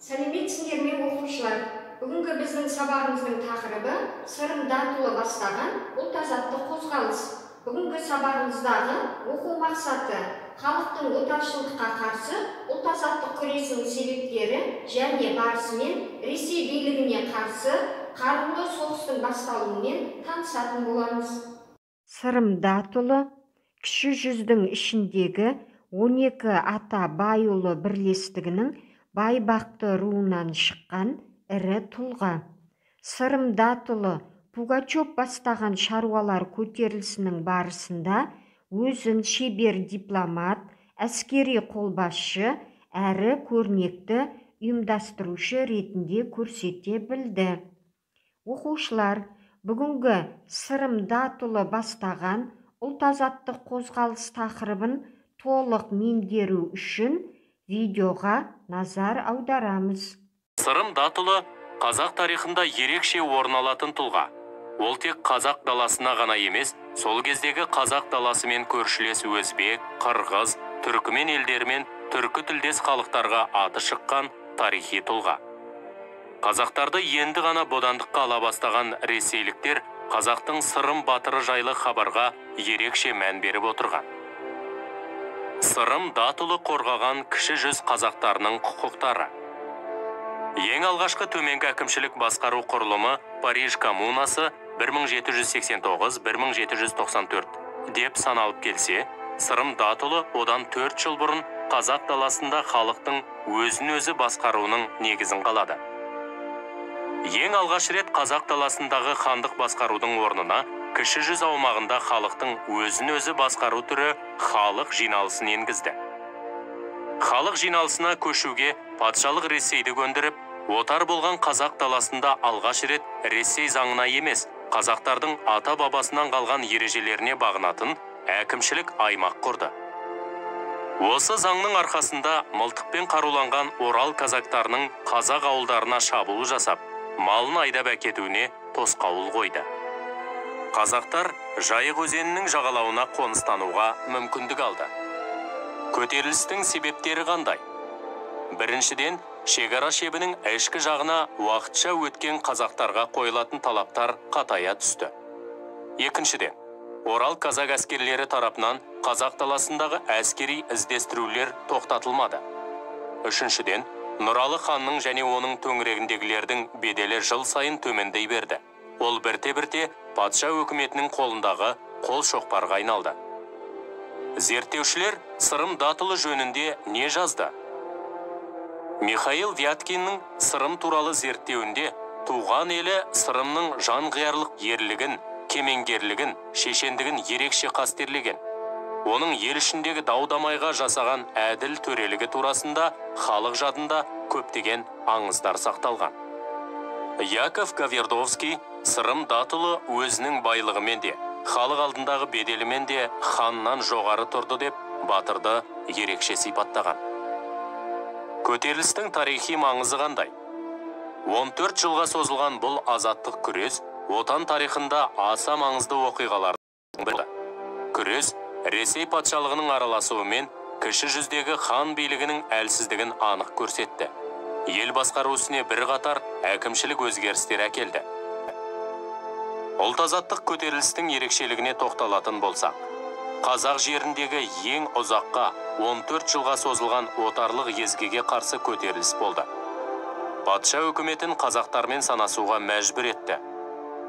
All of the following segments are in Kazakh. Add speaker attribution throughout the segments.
Speaker 1: Сәлеметсіңдер ме оқушылар? Бүгінгі біздің сабағымыздың тақырыбы сырым датұлы бастаған ұлт-азаттық қозғалыс. Бүгінгі сабағымыздағы оқу мақсаты халықтың отаршылдыққа қарсы ұлт-азаттық күресінің себептері және барысымен Ресей билігіне қарсы қарулы соғыстың басталуымен танысатын боламыз.
Speaker 2: Сырым датұлы кіші жүздің ішіндегі 12 ата байұлы бірлестігінің Байбақты руынан шыққан ірі тұлға. Сырым датұлы Пугачев бастаған шаруалар көтерілісінің барысында өзін шебер дипломат, әскери қолбасшы әрі көрнекті ұйымдастырушы ретінде көрсете білді. Оқушылар, бүгінгі сырым датұлы бастаған ұлт-азаттық қозғалыс тақырыбын толық меңгеру үшін видеоға назар аударамыз.
Speaker 3: Сырым датұлы қазақ тарихында ерекше орын алатын тұлға. Ол тек қазақ даласына ғана емес, сол кездегі қазақ даласымен көршілес өзбек, қырғыз, түркімен елдерімен түркі тілдес халықтарға аты шыққан тарихи тұлға. Қазақтарды енді ғана бодандыққа ала бастаған ресейліктер қазақтың сырым батыры жайлы хабарға ерекше мән беріп отырған. Сырым датұлы қорғаған кіші жүз қазақтарының құқықтары. Ең алғашқы төменгі әкімшілік басқару құрылымы Париж коммунасы 1789-1794 деп саналып келсе, Сырым датұлы одан 4 жыл бұрын қазақ даласында халықтың өзін-өзі басқаруының негізін қалады. Ең алғаш рет қазақ даласындағы хандық басқарудың орнына кіші жүз аумағында халықтың өзін-өзі басқару түрі халық жиналысын енгізді. Халық жиналысына көшуге патшалық Ресейді көндіріп, отар болған қазақ даласында алғаш рет Ресей заңына емес, қазақтардың ата-бабасынан қалған ережелеріне бағынатын әкімшілік аймақ құрды. Осы заңның арқасында мылтықпен қаруланған Орал казактарының қазақ ауылдарына шабуыл жасап, малын айдап әкетуіне тосқауыл қойды. Қазақтар Жайық өзенінің жағалауына қоныстануға мүмкіндік алды. Көтерілістің себептері қандай? Біріншіден, шекара шебінің ішкі жағына уақытша өткен қазақтарға қойылатын талаптар қатая түсті. Екіншіден, Орал казак әскерлері тарапынан қазақ даласындағы әскери іздестірулер тоқтатылмады. Үшіншіден, Нұралы ханның және оның төңірегіндегілердің беделі жыл сайын төмендей берді. Ол бірте-бірте патша өкіметінің қолындағы қол шоқпарға айналды. Зерттеушілер Сырым датұлы жөнінде не жазды? Михаил Вяткиннің Сырым туралы зерттеуінде туған елі Сырымның жанқиярлық ерлігін, кемеңгерлігін, шешендігін ерекше қастерлеген. Оның ел ішіндегі дау-дамайға жасаған әділ төрелігі турасында халық жадында көптеген аңыздар сақталған. Яков Кавердовский Сырым датұлы өзінің байлығымен де, халық алдындағы беделімен де ханнан жоғары тұрды деп батырды ерекше сипаттаған. Көтерілістің тарихи маңызы қандай? 14 жылға созылған бұл азаттық күрес отан тарихында аса маңызды оқиғалардың бірі. Күрес Ресей патшалығының араласуымен кіші жүздегі хан билігінің әлсіздігін анық көрсетті. Ел басқару ісіне бірқатар әкімшілік өзгерістер әкелді. Ұлт-азаттық көтерілістің ерекшелігіне тоқталатын болсақ, қазақ жеріндегі ең ұзаққа 14 жылға созылған отарлық езгіге қарсы көтеріліс болды. Патша өкіметін қазақтармен санасуға мәжбүр етті.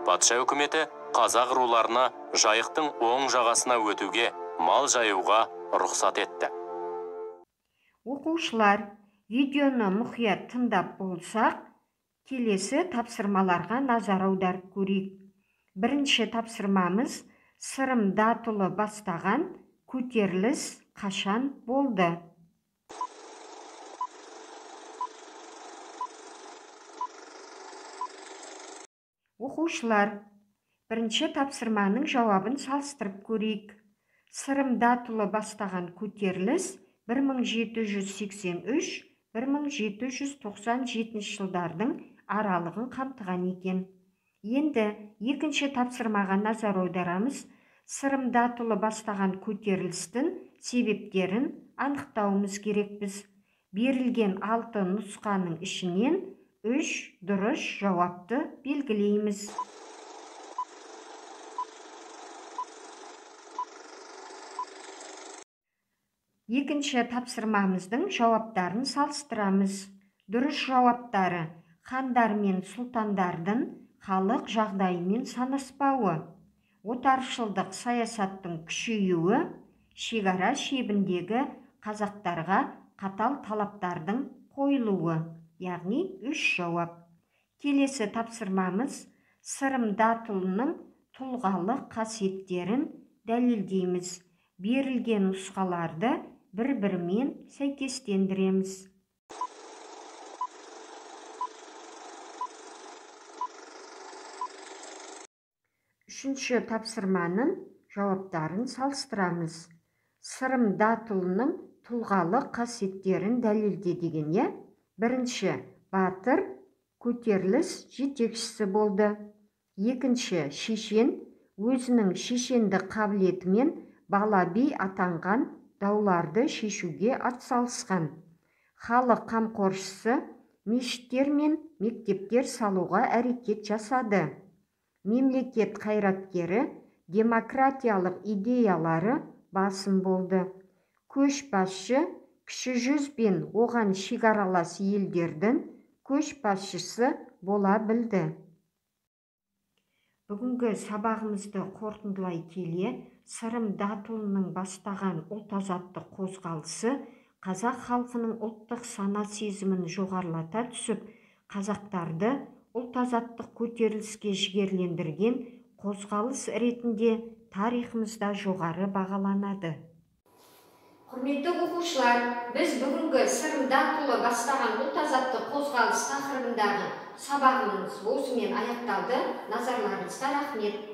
Speaker 3: Патша өкіметі қазақ руларына Жайықтың оң жағасына өтуге, мал жаюға рұқсат етті.
Speaker 2: Оқушылар, видеоны мұқият тыңдап болсақ, келесі тапсырмаларға назар аударып көрейік. Бірінші тапсырмамыз Сырым датұлы бастаған көтеріліс қашан болды? Оқушылар, бірінші тапсырманың жауабын салыстырып көрейік. Сырым датұлы бастаған көтеріліс 1783-1797 жылдардың аралығын қамтыған екен. Енді екінші тапсырмаға назар аударамыз. Сырым датұлы бастаған көтерілістің себептерін анықтауымыз керекпіз. Берілген 6 нұсқаның ішінен 3 дұрыс жауапты белгілейміз. Екінші тапсырмамыздың жауаптарын салыстырамыз. Дұрыс жауаптары: хандар мен сұлтандардың халық жағдайымен санаспауы, отаршылдық саясаттың күшеюі, шекара шебіндегі қазақтарға қатал талаптардың қойылуы. Яғни 3 жауап. Келесі тапсырмамыз: сырым датұлының тұлғалық қасиеттерін дәлелдейміз. Берілген нұсқаларды бір-бірімен сәйкестендіреміз. Үшінші тапсырманың жауаптарын салыстырамыз. Сырым датұлының тұлғалық қасиеттерін дәлелде деген. Бірінші, батыр көтеріліс жетекшісі болды. Екінші, шешен өзінің шешендік қабілетімен бала би атанған, дауларды шешуге атсалысқан. Халық қамқоршысы, мешіттер мен мектептер салуға әрекет жасады. Мемлекет қайраткері, демократиялық идеялары басым болды. Көшбасшы, кіші жүз бен оған шекаралас елдердің көшбасшысы бола білді. Бүгінгі сабағымызды қорытындылай келе, сырым датұлының бастаған ұлт-азаттық қозғалысы қазақ халқының ұлттық сана сезімін жоғарылата түсіп, қазақтарды ұлт-азаттық көтеріліске жігерлендірген қозғалыс ретінде тарихымызда жоғары бағаланады.
Speaker 1: Құрметті оқушылар, біз бүгінгі сырым датұлы бастаған ұлт-азаттық қозғалыс тақырыбындағы сабағымыз осымен аяқталды. Назарларыңызға рахмет.